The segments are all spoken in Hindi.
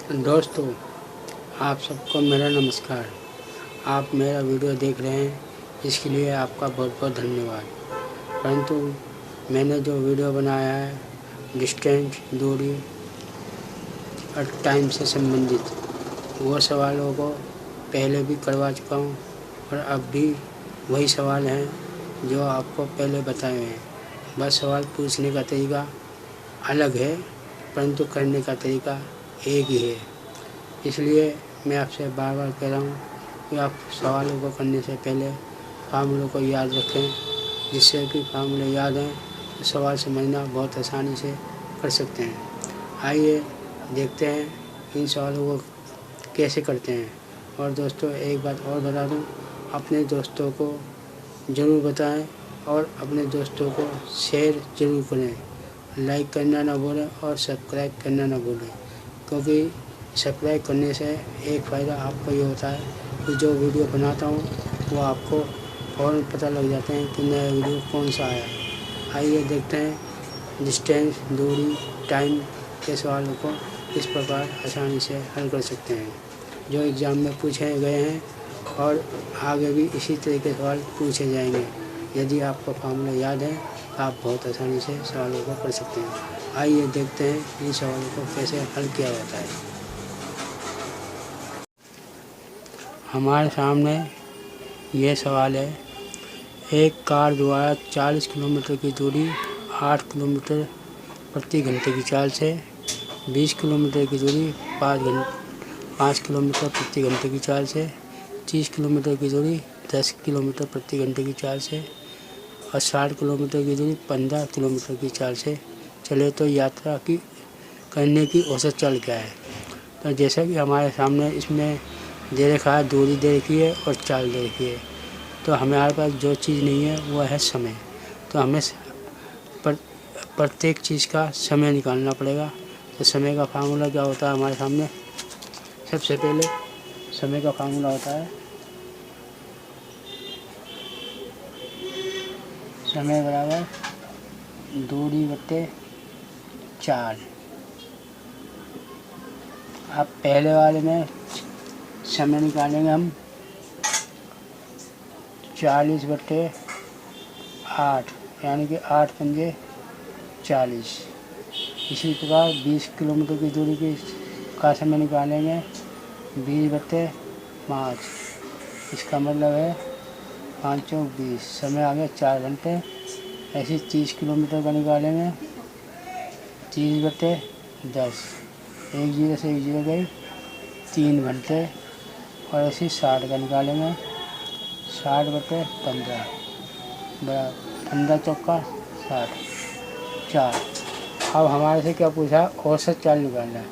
दोस्तों, आप सबको मेरा नमस्कार। आप मेरा वीडियो देख रहे हैं, इसके लिए आपका बहुत बहुत धन्यवाद। परंतु मैंने जो वीडियो बनाया है डिस्टेंस, दूरी और टाइम से संबंधित, वो सवालों को पहले भी करवा चुका हूँ और अब भी वही सवाल हैं जो आपको पहले बताए हैं। बस सवाल पूछने का तरीका अलग है, परंतु करने का तरीका एक ही है। इसलिए मैं आपसे बार बार कह रहा हूँ कि आप सवालों को करने से पहले फार्मूलों को याद रखें, जिससे कि फार्मूले याद हैं तो सवाल समझना बहुत आसानी से कर सकते हैं। आइए देखते हैं इन सवालों को कैसे करते हैं। और दोस्तों, एक बात और बता दूँ, अपने दोस्तों को ज़रूर बताएं और अपने दोस्तों को शेयर ज़रूर करें। लाइक करना ना भूलें और सब्सक्राइब करना ना भूलें, क्योंकि सब्सक्राइब करने से एक फ़ायदा आपको ये होता है कि जो वीडियो बनाता हूँ वो आपको फ़ौरन पता लग जाते हैं कि नया वीडियो कौन सा आया है। आइए देखते हैं डिस्टेंस, दूरी, टाइम के सवालों को किस प्रकार आसानी से हल कर सकते हैं, जो एग्ज़ाम में पूछे गए हैं और आगे भी इसी तरह के सवाल पूछे जाएंगे। यदि आपको फार्मूला याद है तो आप बहुत आसानी से सवालों को कर सकते हैं। आइए देखते हैं इन सवालों को कैसे हल किया जाता है। हमारे सामने ये सवाल है, एक कार द्वारा 40 किलोमीटर की दूरी 8 किलोमीटर प्रति घंटे की चाल से 20 किलोमीटर की दूरी 5 किलोमीटर प्रति घंटे की चाल से 30 किलोमीटर की दूरी 10 किलोमीटर प्रति घंटे की चाल से और 60 किलोमीटर की दूरी 15 किलोमीटर की चाल से चले तो यात्रा की करने की औसत चाल क्या है। तो जैसा कि हमारे सामने इसमें दे रखा है, दूरी दे रखी है और चाल दे रखी है, तो हमारे पास जो चीज़ नहीं है वो है समय। तो हमें प्रत्येक चीज़ का समय निकालना पड़ेगा। तो समय का फार्मूला क्या होता है हमारे सामने, सबसे पहले समय का फार्मूला होता है समय बराबर दूरी बटे चाल। अब पहले वाले में समय निकालेंगे हम 40/8, यानी कि 8 पंजे 40। इसी प्रकार 20 किलोमीटर की दूरी का समय निकालेंगे 20/5। इसका मतलब है 5 चौक 20, समय आ गया 4 घंटे। ऐसे 30 किलोमीटर का निकालेंगे 30/10, एक जीरो से एक जीरो गई 3 घंटे। और ऐसे 60 का निकालेंगे 60/15 बराबर 15 चौका 60, 4। अब हमारे से क्या पूछा, औसत चाल निकालना है।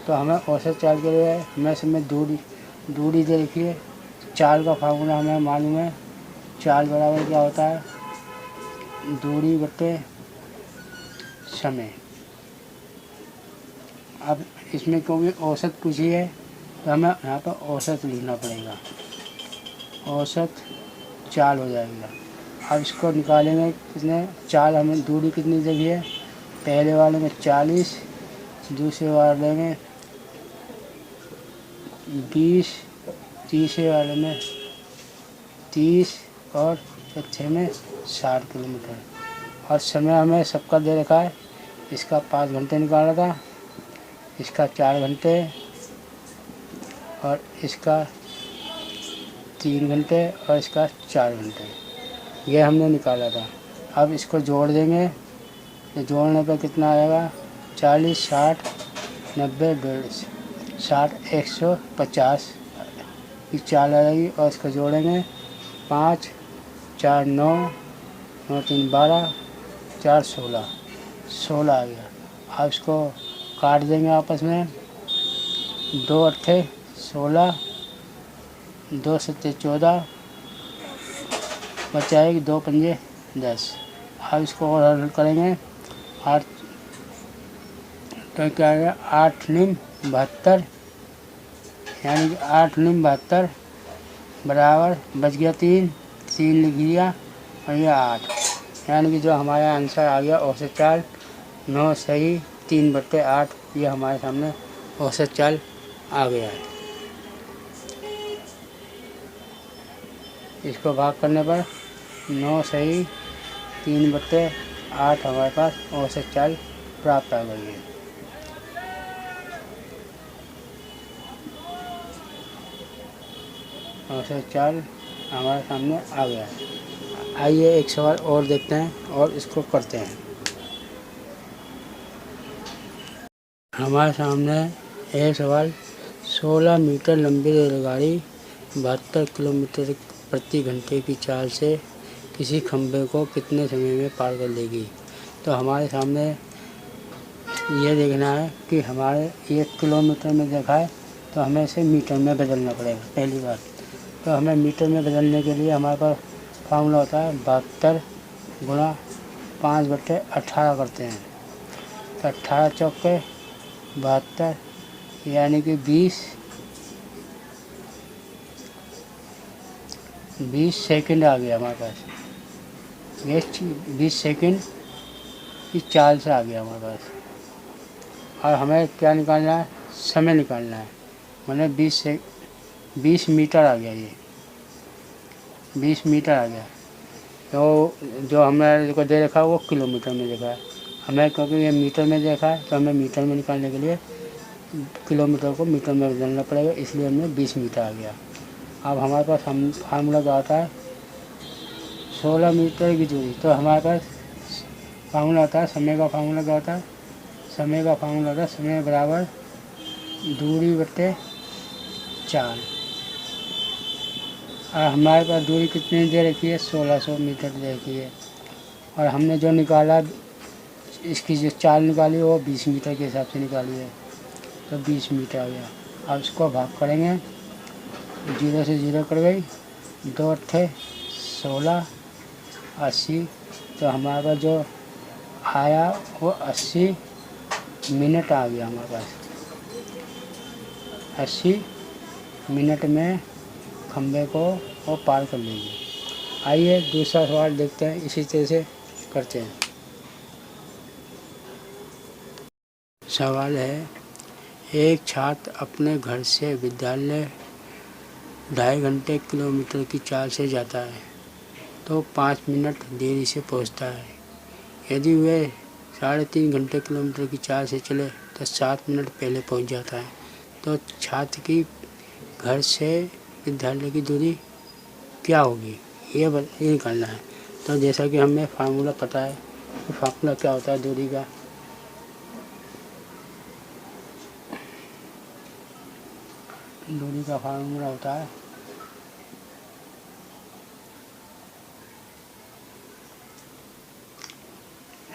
तो हमें औसत चाल के लिए हमें समय दूरी दे रखी है। चाल का फार्मूला हमें मालूम है, चाल बराबर क्या होता है, दूरी बटे समय। अब इसमें क्योंकि औसत पूछी है तो हमें यहाँ पर औसत लिखना पड़ेगा, औसत चाल हो जाएगा। अब इसको निकालेंगे कितने, चाल हमें दूरी कितनी जगह है, पहले वाले में 40, दूसरे वाले में 20, तीसरे वाले में 30 और चौथे में 60 किलोमीटर। और समय हमें सबका दे रखा है, इसका 5 घंटे निकाला था, इसका 4 घंटे और इसका 3 घंटे और इसका 4 घंटे, ये हमने निकाला था। अब इसको जोड़ देंगे, तो जोड़ने पर कितना आएगा, 40, 60, 90, 150, 60, 150 की चाल आ जाएगी। और इसको जोड़ेंगे 5, 4, 9, 9, 3, 12, 4, 16, 16 आ गया। अब इसको काट देंगे आपस में, 2 अट्ठे 16, 2 सत्ते 14, बचाएगी 2 पंजे 10। अब इसको और हल करेंगे, 8 तो क्या आएगा, 8 निम 72, यानी कि 8 निम 72 बराबर बच गया 3 लिख दिया और ये 8, यानी कि जो हमारा आंसर आ गया औसत चाल 9 सही 3/8, ये हमारे सामने औसत चाल आ गया है। इसको भाग करने पर 9 सही 3/8 हमारे पास औसत चाल प्राप्त आ गई है। औसत चाल हमारे सामने आ गया है। आइए एक सवाल और देखते हैं और इसको करते हैं। हमारे सामने यह सवाल 16 मीटर लंबी रेलगाड़ी 72 किलोमीटर प्रति घंटे की चाल से किसी खंभे को कितने समय में पार कर लेगी। तो हमारे सामने ये देखना है कि हमारे 1 किलोमीटर में देखा है तो हमें इसे मीटर में बदलना पड़ेगा पहली बात। तो हमें मीटर में बदलने के लिए हमारे पास फार्मूला होता है 72 गुणा 5/18 करते हैं। तो 18 चौके 72 यानी कि 20 सेकंड आ गया हमारे पास। 20 सेकंड की चाल से आ गया हमारे पास। और हमें क्या निकालना है, समय निकालना है। मैंने 20 मीटर आ गया, ये 20 मीटर आ गया। तो जो हमें को दे रखा है वो किलोमीटर में देखा है। हमें क्योंकि ये मीटर में देखा है तो हमें मीटर में निकालने के लिए किलोमीटर को मीटर में बदलना पड़ेगा, इसलिए हमें 20 मीटर आ गया। अब हमारे पास फार्मूला क्या आता है 16 मीटर की दूरी। तो हमारे पास फार्मूला आता है समय का। फार्मूला क्या होता है, समय का फार्मूला होता है समय बराबर दूरी बटे चाल। और हमारे पास दूरी कितनी दे रखी है 1600 मीटर दे रखी है। और हमने जो निकाला इसकी जो चाल निकाली वो 20 मीटर के हिसाब से निकाली है, तो 20 मीटर आ गया। अब इसको भाग करेंगे, 0 से 0 कर गई, 2 अट्ठे 16 80। तो हमारे पास जो आया वो 80 मिनट आ गया हमारे पास। 80 मिनट में खंभे को वो पार कर लेंगे। आइए दूसरा सवाल देखते हैं, इसी तरह से करते हैं। सवाल है, एक छात्र अपने घर से विद्यालय 2.5 घंटे किलोमीटर की चाल से जाता है तो 5 मिनट देरी से पहुंचता है। यदि वह 3.5 घंटे किलोमीटर की चाल से चले तो 7 मिनट पहले पहुंच जाता है। तो छात्र की घर से विद्यालय की दूरी क्या होगी, ये निकालना है। तो जैसा कि हमें फार्मूला पता है कि फार्मूला क्या होता है दूरी का, दूरी का फार्मूला होता है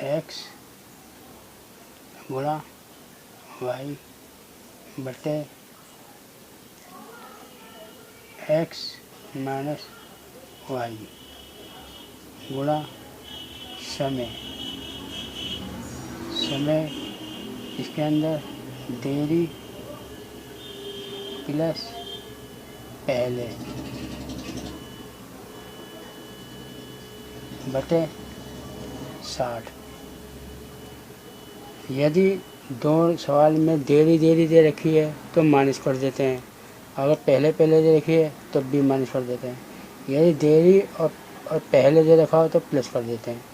x गुणा y बटे x माइनस y गुणा समय। समय इसके अंदर देरी प्लस पहले बटे 60। यदि दो सवाल में देरी दे रखी है तो माइनस कर देते हैं, अगर पहले दे रखी है तो भी माइनस कर देते हैं। यदि देरी और पहले दे रखा हो तो प्लस कर देते हैं,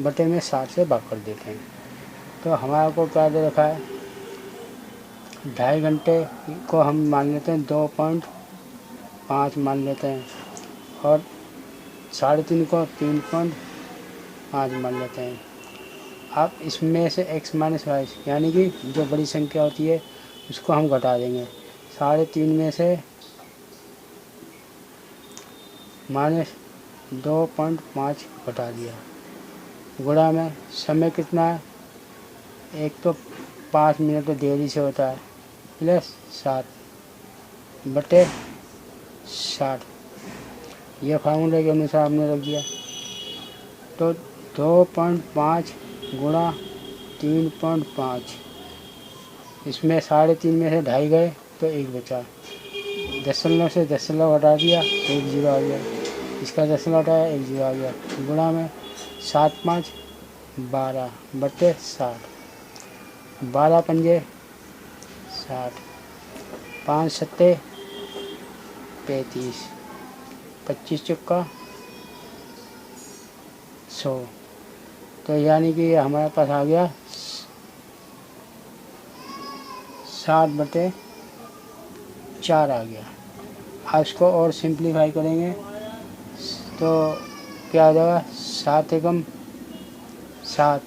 बटे में 60 से भाग कर देते हैं। तो हमारे को क्या दे रखा है 2.5 घंटे को हम मान लेते हैं 2.5 मान लेते हैं, और 3.5 को 3.5 मान लेते हैं। अब इसमें से x माइनस वाई यानी कि जो बड़ी संख्या होती है उसको हम घटा देंगे। 3.5 में से माइनस 2.5 घटा दिया, गुणा में समय कितना है, एक तो 5 मिनट देरी से होता है प्लस 7 बटे 60। यह फार्मूले के अनुसार हमने रख दिया। तो 2.5 गुणा 3.5, इसमें 3.5 में से 2.5 गए तो 1 बचा, दशमलव से दशमलव हटा दिया 1 0 आ गया, इसका दशमलव हटाया 1 0 आ गया, गुणा में 7 5 12 बटे 60। 12 पंजे 60, 5 सत्ते 35, 25 चुक्का 100। तो यानी कि हमारे पास आ गया 60/4 आ गया। अब इसको और सिंप्लीफाई करेंगे तो क्या हो जाएगा, 7 एकम 7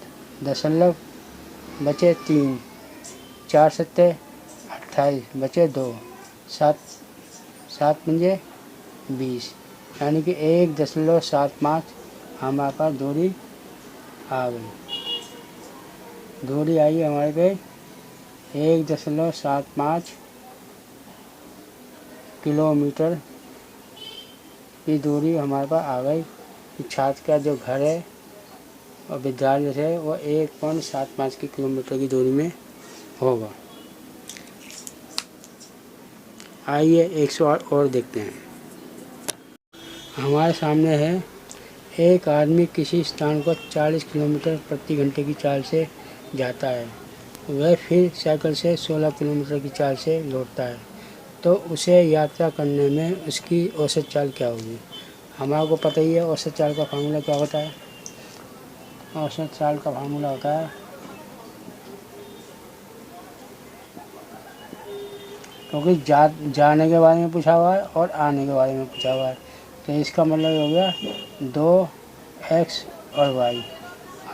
दशमलव बचे 3, 4 सत्ते 28 बचे 2, 7 पंजे 20, यानी कि 1.75 हमारे पास दूरी आ गई। दूरी आई हमारे पे 1.75 किलोमीटर की दूरी हमारे पास आ गई। छात्र का जो घर है और विद्यालय है वो 1.75 किलोमीटर की दूरी में होगा। आइए एक सवाल और देखते हैं। हमारे सामने है, एक आदमी किसी स्थान को 40 किलोमीटर प्रति घंटे की चाल से जाता है, वह फिर साइकिल से 16 किलोमीटर की चाल से लौटता है, तो उसे यात्रा करने में उसकी औसत चाल क्या होगी। हमारे को पता ही है औसत चाल का फार्मूला क्या होता है। औसत चाल का फार्मूला होता है, क्योंकि जाने के बारे में पूछा हुआ है और आने के बारे में पूछा हुआ है, तो इसका मतलब हो गया 2x और y।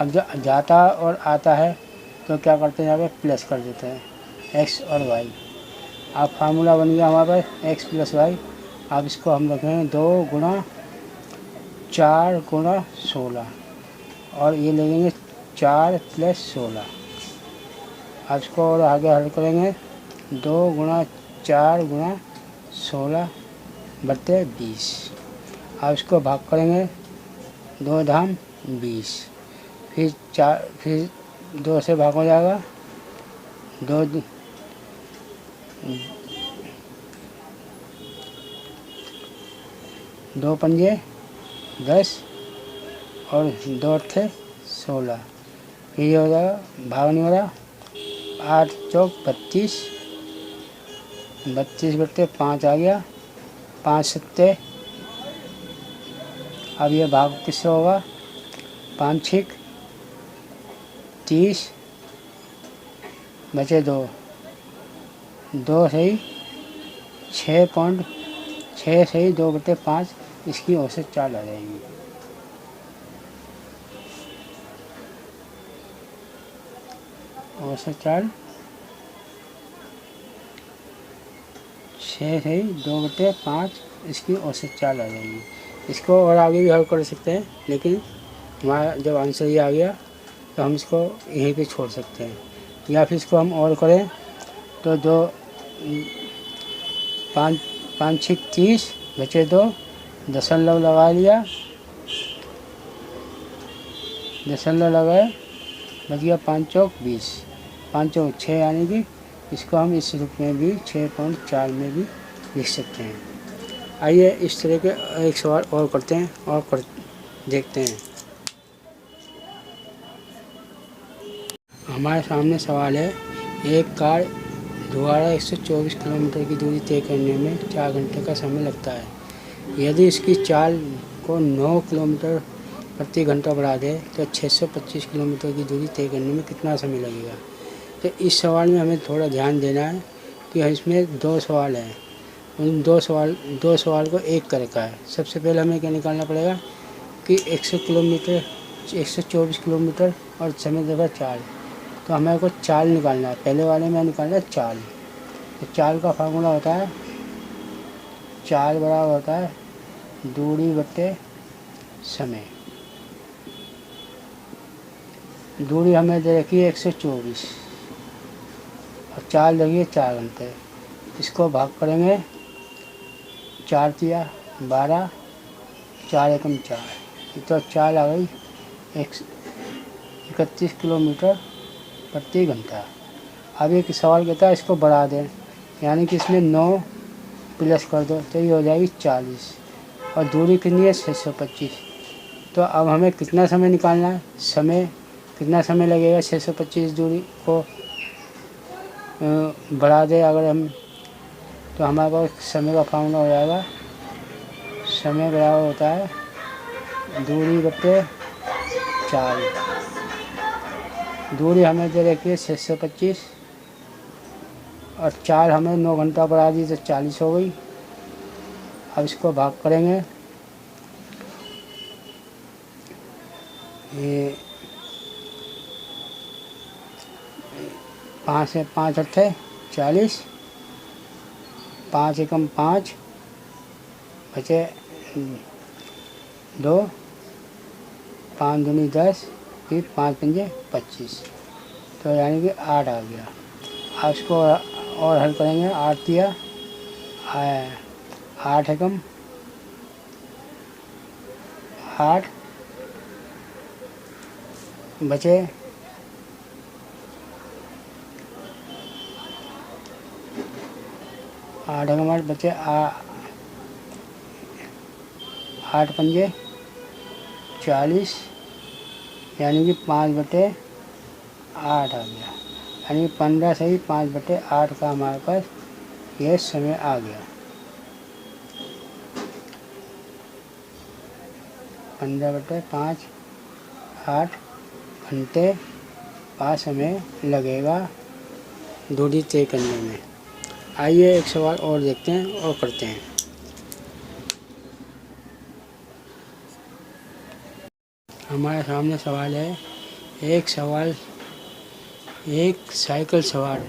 अब जब जाता और आता है तो क्या करते हैं, यहाँ पे प्लस कर देते हैं x और y। अब फार्मूला बन गया हमारे पास x + y। अब इसको हम रखेंगे 2 × 4 × 16 और ये लेंगे 4 + 16। अब इसको और आगे हल करेंगे 2 × 4 × 16/20। अब इसको भाग करेंगे 2 धाम 20, फिर 2 से भाग हो जाएगा 2 पंजे 10 और 2 अट्ठे 16। फिर ये हो जाएगा भाग नहीं हो रहा, 8 चौक 32, 32/5 आ गया, 5 सत्ते। अब ये भाग किससे होगा, 5 छिक 30 बचे 2, 2 सही 6 सही 2/5 इसकी औसत चाल आ जाएगी। औसत चाल 6 सही 2/5 इसकी औसत चाल आ जाएगी। इसको और आगे भी हल कर सकते हैं, लेकिन हमारा जब आंसर ये आ गया तो हम इसको यहीं पे छोड़ सकते हैं, या फिर इसको हम और करें तो 5 छिक 30 बचे 2, दशमलव लगा लिया, दशमलव लगाए बच गया 5 चौक 20, 5 चौक 6, यानी कि इसको हम इस रूप में भी 6.4 में भी लिख सकते हैं। आइए इस तरह के एक सवाल और करते हैं और देखते हैं। हमारे सामने सवाल है, एक कार द्वारा 124 किलोमीटर की दूरी तय करने में 4 घंटे का समय लगता है। यदि इसकी चाल को 9 किलोमीटर प्रति घंटा बढ़ा दे तो 625 किलोमीटर की दूरी तय करने में कितना समय लगेगा। तो इस सवाल में हमें थोड़ा ध्यान देना है कि इसमें 2 सवाल हैं, उन 2 सवाल को एक कर रखा है। सबसे पहले हमें क्या निकालना पड़ेगा कि 124 किलोमीटर और समय देगा 4, तो हमें को चाल निकालना है। पहले वाले में निकालना है चाल। तो चाल का फार्मूला होता है, चाल बराबर होता है दूरी बटे समय। दूरी हमें दे रखी है 124 और चाल देखिए 4 घंटे। इसको भाग करेंगे 4 तिया 12, 4 एकम 4, तो चाल आ गई 31 किलोमीटर प्रति घंटा। अब एक सवाल कहता है इसको बढ़ा दें, यानी कि इसमें 9 प्लस कर दो तो ये हो जाएगी 40 और दूरी कितनी है 625। तो अब हमें कितना समय निकालना है, कितना समय लगेगा 625 दूरी को बढ़ा दे अगर हम, तो हमारे पास समय का फार्मूला हो जाएगा। समय बराबर होता है दूरी बटे चाल। दूरी हमें दे रखी है 625 और चाल हमें 9 घंटा बढ़ा दी तो 40 हो गई। अब इसको भाग करेंगे, ये 5 से 5 अट्ठे 40, 5 एकम 5 बचे 2, 5 दूनी 10, फिर 5 पंजे 25, तो यानी कि 8 आ गया। अब इसको और हल करेंगे। 8 दिया 8 एकम 8 बचे 8 एकम 8 बचे 8 पंजे 40, यानी कि 5 बटे 8 आ गया। यानी 15 से ही 5 बटे 8 का हमारे पास यह समय आ गया। 15 बटे 5 8 घंटे का समय लगेगा दूरी तय करने में। आइए एक सवाल और देखते हैं और करते हैं। हमारे सामने सवाल है, एक साइकिल सवार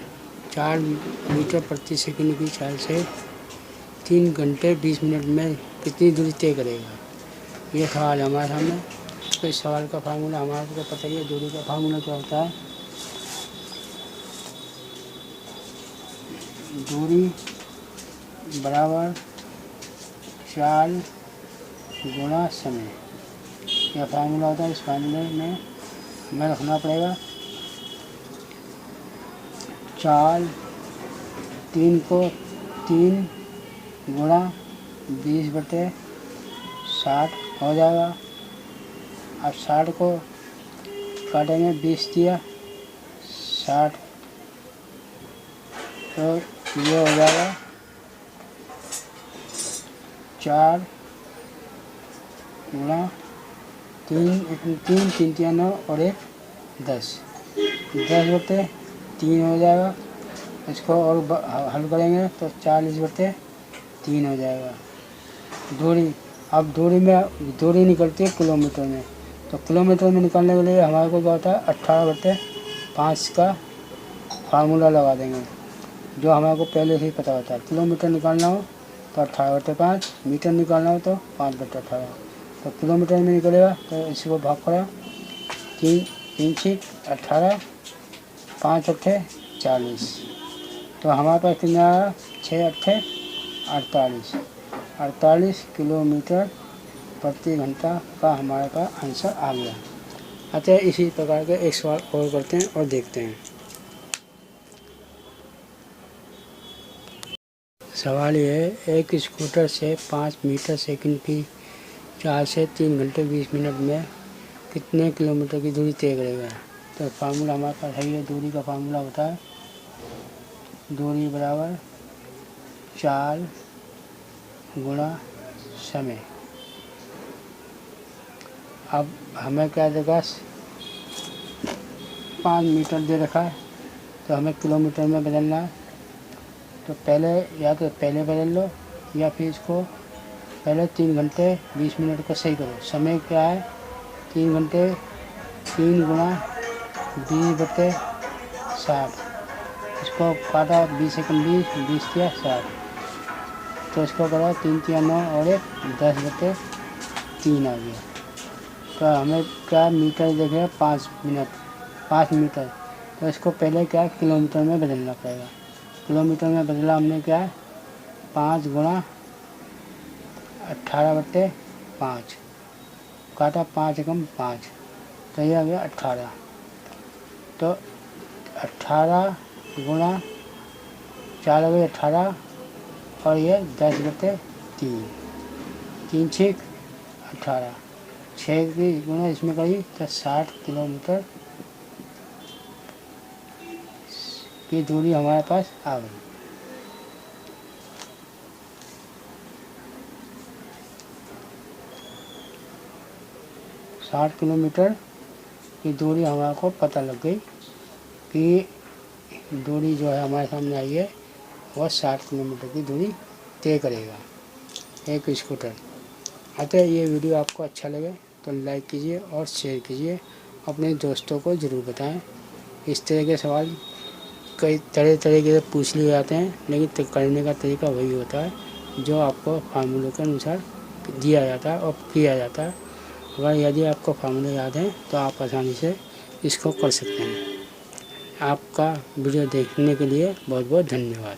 4 मीटर प्रति सेकंड की चाल से 3 घंटे 20 मिनट में कितनी दूरी तय करेगा। ये सवाल है हमारे सामने। तो इस सवाल का फार्मूला हमारे को पता ही है। दूरी का फार्मूला क्या होता है, दूरी बराबर चाल गुणा समय, यह फार्मूला होता है। इस फार्मूले में हमें रखना पड़ेगा चाल 3 को 3 गुणा 20 बटे 60 हो जाएगा। अब 60 को काटेंगे, 20 दिया 60, तो ये हो जाएगा 4 गुणा 3 3 9 और 1 10 बटे 3 हो जाएगा। इसको और हल करेंगे तो 40 बटे 3 हो जाएगा। दूरी, अब दूरी निकलती है किलोमीटर में, तो किलोमीटर में निकालने के लिए हमारे को क्या होता है 18 बटे 5 का फार्मूला लगा देंगे, जो हमारे को पहले से ही पता होता है। किलोमीटर निकालना हो तो 18 बटे 5, मीटर निकालना हो तो 5 बटे 18। तो किलोमीटर में निकलेगा तो इसी को भाग करा 3 6 18, 5 अट्ठे 40, तो हमारे पास कितना आया 6 अट्ठे 48 किलोमीटर प्रति घंटा का हमारे पास आंसर आ गया। अतः इसी प्रकार के एक सवाल और करते हैं और देखते हैं। सवाल ये है, एक स्कूटर से 5 मीटर सेकंड की चाल से 3 घंटे 20 मिनट में कितने किलोमीटर की दूरी तय करेगा। तो फार्मूला हमारे पास है, ये दूरी का फार्मूला होता है दूरी बराबर चाल गुणा समय। अब हमें क्या देगा 5 मीटर दे रखा है, तो हमें किलोमीटर में बदलना है। तो पहले या तो पहले बदल लो या फिर इसको पहले 3 घंटे 20 मिनट को सही करो। समय क्या है 3 घंटे 3 गुणा 20 बटे 60, इसको काटा 20 सेकंड 20 किया 60, तो इसको करा 3 3 9 और 1 10 बटे 3 आ गया। तो हमें क्या मीटर देखे 5 मीटर, तो इसको पहले क्या किलोमीटर में बदलना पड़ेगा। किलोमीटर में बदला हमने क्या है 5 गुणा 18 बटे 5, काटा 5 एकम 5, तो ये आ गया 18। तो 18 गुणा 4 हो गई 18 और ये 10 बटे 3, 3 6 18, 6 की गुणा इसमें करी तो 60 किलोमीटर की दूरी हमारे पास आ गई। साठ किलोमीटर की दूरी हमारे को पता लग गई कि दूरी जो है हमारे सामने आई है वह 60 किलोमीटर की दूरी तय करेगा एक स्कूटर। अतः ये वीडियो आपको अच्छा लगे तो लाइक कीजिए और शेयर कीजिए, अपने दोस्तों को ज़रूर बताएं। इस तरह के सवाल कई तरह के पूछ लिए जाते हैं, लेकिन करने का तरीका वही होता है जो आपको फार्मूलों के अनुसार दिया जाता है और किया जाता है। अगर यदि आपको फार्मूले याद हैं तो आप आसानी से इसको कर सकते हैं। आपका वीडियो देखने के लिए बहुत बहुत धन्यवाद।